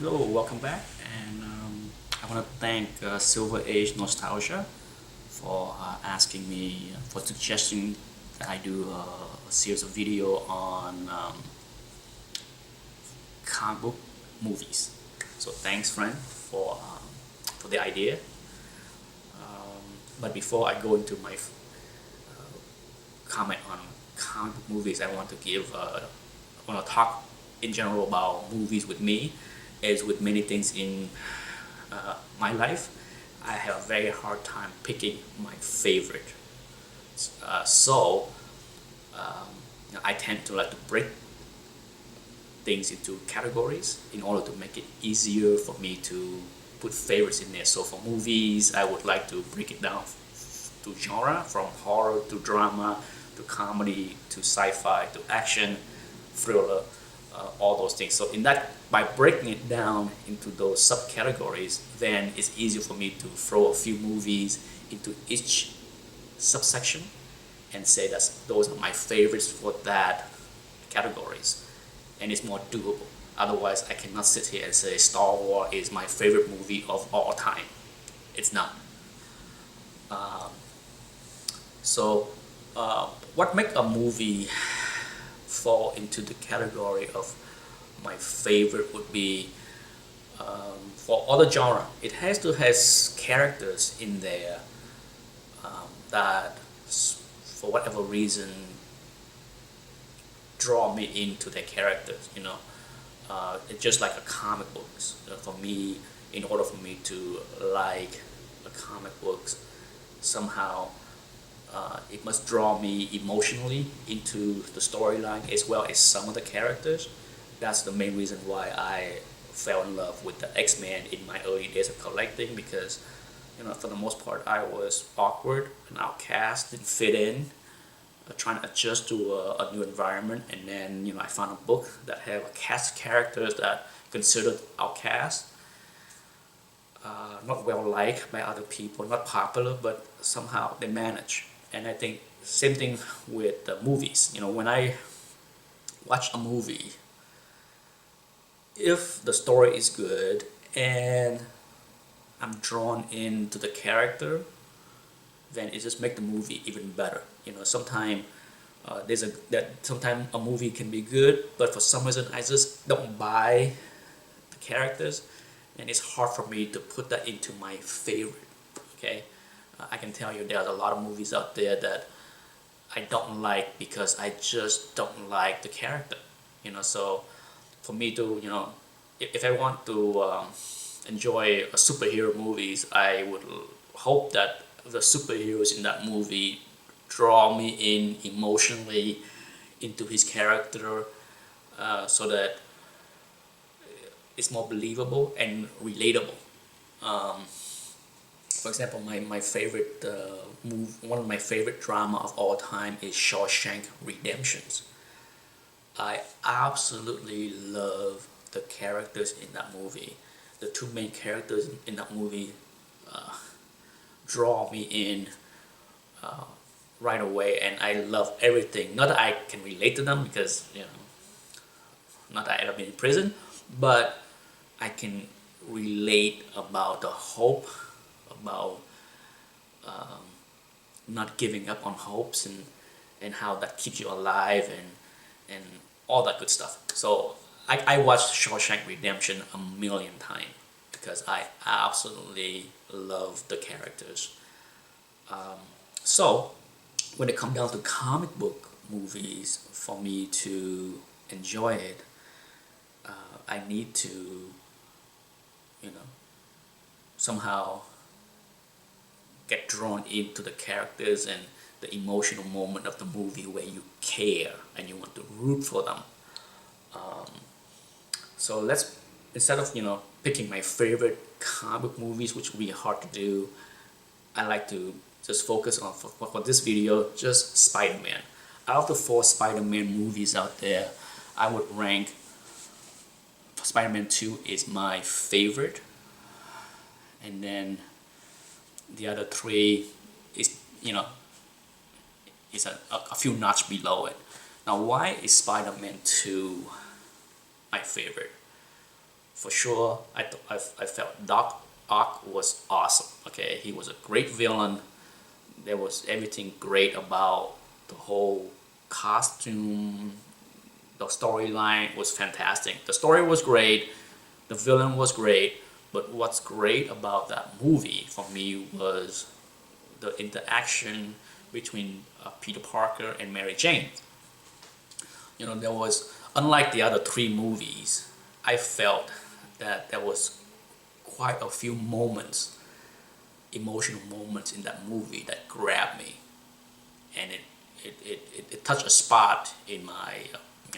Hello, welcome back, and I want to thank Silver Age Nostalgia for asking me for suggesting that I do a series of video on comic book movies. So thanks, friend, for the idea. But before I go into my comment on comic book movies, I want to talk in general about movies with me. As with many things in my life, I have a very hard time picking my favorite. So I tend to like to break things into categories in order to make it easier for me to put favorites in there. So for movies, I would like to break it down to genre, from horror to drama to comedy to sci-fi to action, thriller, all those things. So in that, by breaking it down into those subcategories, then it's easier for me to throw a few movies into each subsection and say that those are my favorites for that categories, and it's more doable. Otherwise, I cannot sit here and say Star Wars is my favorite movie of all time. It's not. Um, so, what make a movie fall into the category of my favorite would be for other genre. It has to has characters in there that, for whatever reason, draw me into their characters. It's just like a comic books. For me, in order for me to like a comic books, somehow it must draw me emotionally into the storyline as well as some of the characters. That's the main reason why I fell in love with the X-Men in my early days of collecting, because for the most part I was awkward, an outcast, didn't fit in, trying to adjust to a new environment, and then I found a book that had a cast of characters that considered outcast, not well liked by other people, not popular, but somehow they manage. And I think same thing with the movies. When I watch a movie, if the story is good and I'm drawn into the character, then it just make the movie even better. Sometimes sometimes a movie can be good, but for some reason I just don't buy the characters, and it's hard for me to put that into my favorite. Okay, I can tell you there's a lot of movies out there that I don't like because I just don't like the character. So for me to if I want to enjoy a superhero movies, I would hope that the superheroes in that movie draw me in emotionally into his character, so that it's more believable and relatable. Um, for example, my favorite one of my favorite drama of all time is Shawshank Redemptions. I absolutely love the characters in that movie. The two main characters in that movie uh, draw me in right away, and I love everything. Not that I can relate to them because not that I ever been in prison, but I can relate about the hope, about um, not giving up on hopes, and how that keeps you alive, and all that good stuff. So I watched Shawshank Redemption a million times because I absolutely love the characters. So when it comes down to comic book movies, for me to enjoy it, I need to, you know, somehow get drawn into the characters and the emotional moment of the movie where you care and you want to root for them. Um, so let's, instead of picking my favorite comic book movies, which would be hard to do, I like to just focus on for this video just Spider-Man. Out of the four Spider-Man movies out there, I would rank Spider-Man 2 is my favorite, and then the other three is a few notch below it. Now, why is Spider-Man 2 my favorite? for sure, I felt Doc Ock was awesome. Okay, he was a great villain. There was everything great about the whole costume. The storyline was fantastic. The story was great. The villain was great. But what's great about that movie for me was the interaction between Peter Parker and Mary Jane. You know, there was, unlike the other three movies, I felt that there was quite a few moments, emotional moments in that movie that grabbed me, and it touched a spot in my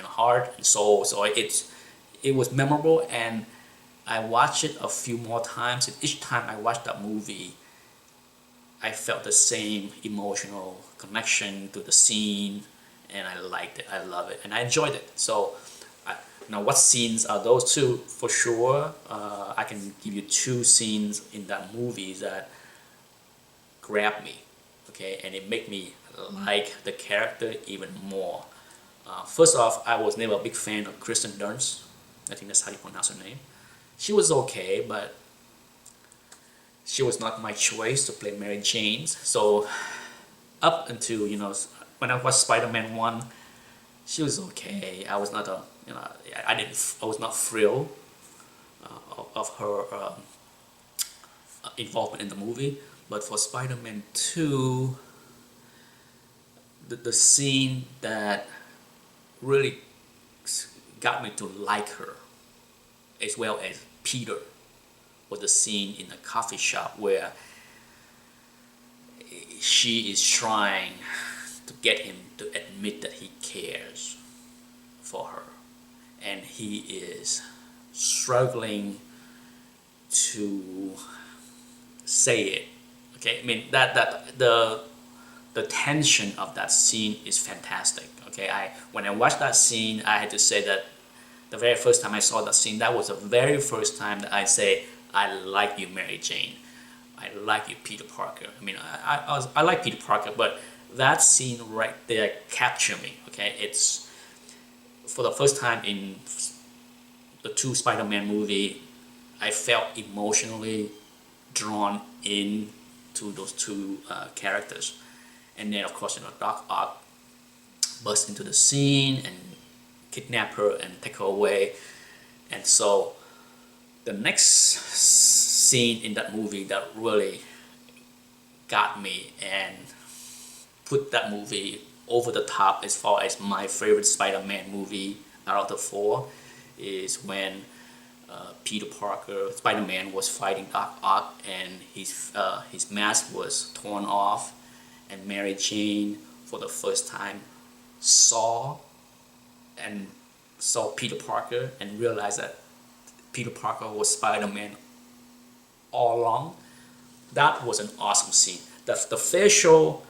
heart and soul. So it was memorable, and I watched it a few more times, and each time I watched that movie, I felt the same emotional connection to the scene, and I liked it. I love it, and I enjoyed it. So, now what scenes are those two? For sure, I can give you two scenes in that movie that grabbed me, okay, and it made me like the character even more. First off, I was never a big fan of Kristen Dunst. I think that's how you pronounce her name. She was okay, but she was not my choice to play Mary Jane. So up until when I watched Spider-Man 1, she was okay. I was not I was not thrilled of her involvement in the movie. But for Spider-Man 2, the scene that really got me to like her, as well as Peter, was the scene in the coffee shop where she is trying to get him to admit that he cares for her, and he is struggling to say it. Okay, I mean that the tension of that scene is fantastic. Okay, when I watched that scene, I had to say that the very first time I saw that scene, that was the very first time that I say, I like you, Mary Jane. I like you, Peter Parker. I mean, I like Peter Parker, but that scene right there captured me. Okay, it's for the first time in the two Spider-Man movie, I felt emotionally drawn in to those two characters. And then of course, Doc Ock burst into the scene and kidnap her and take her away. And so the next scene in that movie that really got me and put that movie over the top as far as my favorite Spider-Man movie out of the four is when Peter Parker, Spider-Man, was fighting Doc Ock, and his mask was torn off, and Mary Jane, for the first time, saw Peter Parker and realized that Peter Parker was Spider-Man all along. That was an awesome scene. The facial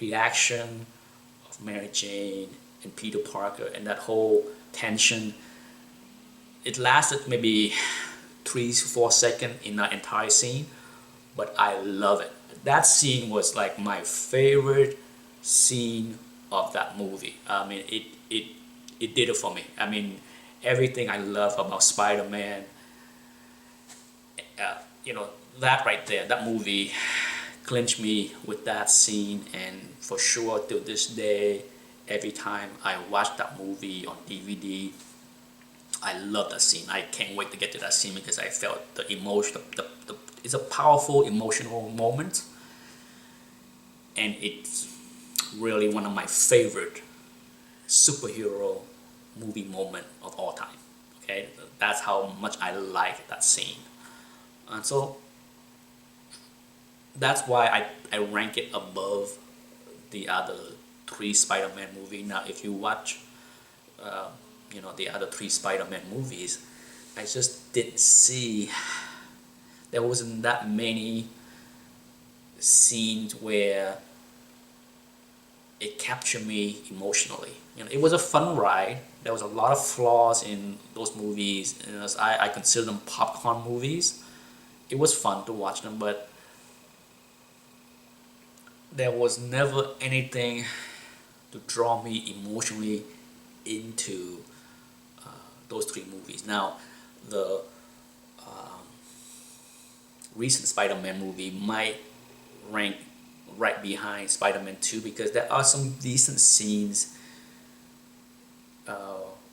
reaction of Mary Jane and Peter Parker and that whole tension, it lasted maybe 3-4 seconds in that entire scene, but I love it. That scene was like my favorite scene of that movie. I mean, it did it for me. I mean, everything I love about Spider-Man, that right there, that movie clinched me with that scene, and for sure till this day, every time I watch that movie on DVD, I love that scene. I can't wait to get to that scene because I felt the emotion. It's a powerful emotional moment, and it's really one of my favorite superhero movie moment of all time. Okay, that's how much I like that scene, and so that's why I rank it above the other three Spider-Man movies. Now, if you watch, the other three Spider-Man movies, I just didn't see. There wasn't that many scenes where it captured me emotionally. It was a fun ride. There was a lot of flaws in those movies, and I consider them popcorn movies. It was fun to watch them, but there was never anything to draw me emotionally into those three movies. Now, the um, recent Spider-Man movie might rank right behind Spider-Man 2 because there are some decent scenes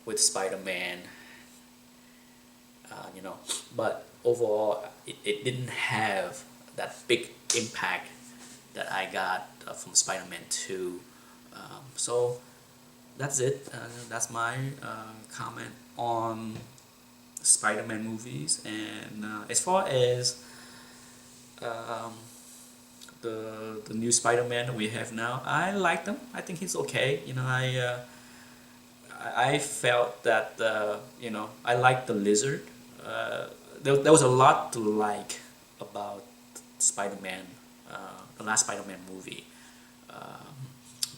with Spider-Man, you know, but overall it didn't have that big impact that I got from Spider-Man 2. So that's it. That's my comment on Spider-Man movies. And as far as um, the new Spider-Man that we have now, I like them. I think he's okay. You know, I felt that you know, I like the Lizard. There was a lot to like about Spider-Man, the last Spider-Man movie.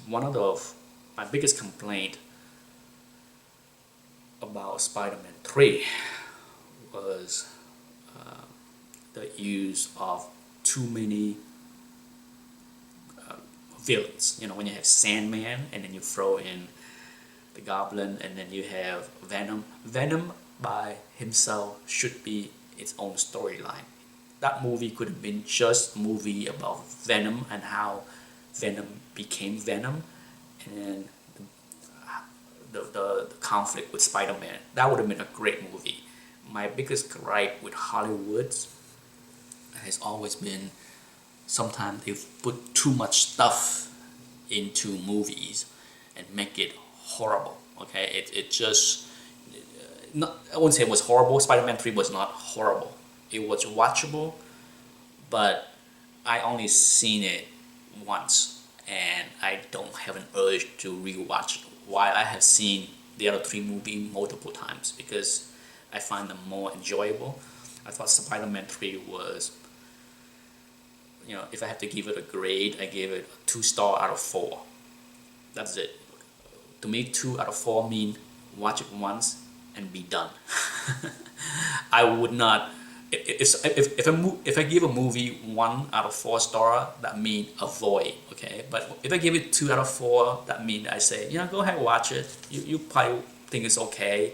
One of my biggest complaint about Spider-Man 3 was the use of too many villains. You know, when you have Sandman and then you throw in the Goblin and then you have Venom. Venom by himself should be its own storyline. That movie could have been just a movie about Venom and how Venom became Venom, and the conflict with Spider-Man. That would have been a great movie. My biggest gripe with Hollywood has always been sometimes they've put too much stuff into movies and make it horrible. Okay, it just not, I wouldn't say it was horrible. Spider-Man 3 was not horrible. It was watchable, but I only seen it once and I don't have an urge to rewatch it. While I have seen the other three movies multiple times because I find them more enjoyable. I thought Spider-Man 3 was, you know, if I have to give it a grade, I gave it a 2 star out of 4. That's it. To me, 2 out of 4 mean watch it once and be done. I would not. If I give a movie 1 out of 4 star, that means avoid. Okay, but if I give it 2 out of 4, that means I say, you know, go ahead, watch it. You probably think it's okay.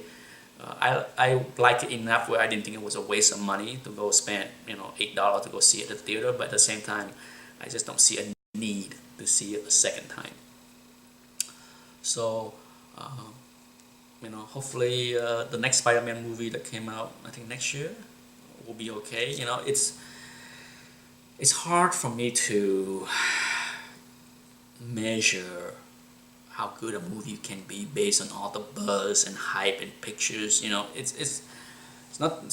I like it enough where I didn't think it was a waste of money to go spend, you know, $8 to go see it at the theater. But at the same time, I just don't see a need to see it a second time. So, you know, hopefully the next Spider-Man movie that came out, I think next year, will be okay. You know, it's hard for me to measure how good a movie can be based on all the buzz and hype and pictures. You know, it's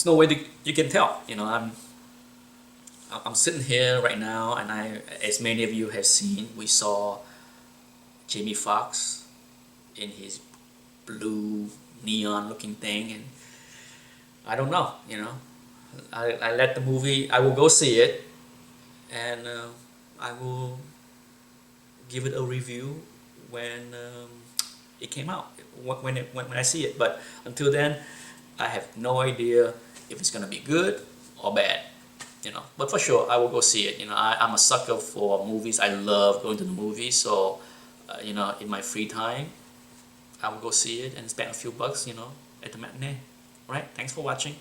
no way you can tell. You know, I'm sitting here right now, and as many of you have seen, we saw Jamie Foxx in his blue neon looking thing, and I don't know. You know, I let the movie. I will go see it, and I will give it a review when it came out, when I see it. But until then, I have no idea if it's gonna be good or bad. You know, but for sure I will go see it. You know, I'm a sucker for movies. I love going to the movies. So, you know, in my free time, I will go see it and spend a few bucks. You know, at the matinee. All right. Thanks for watching.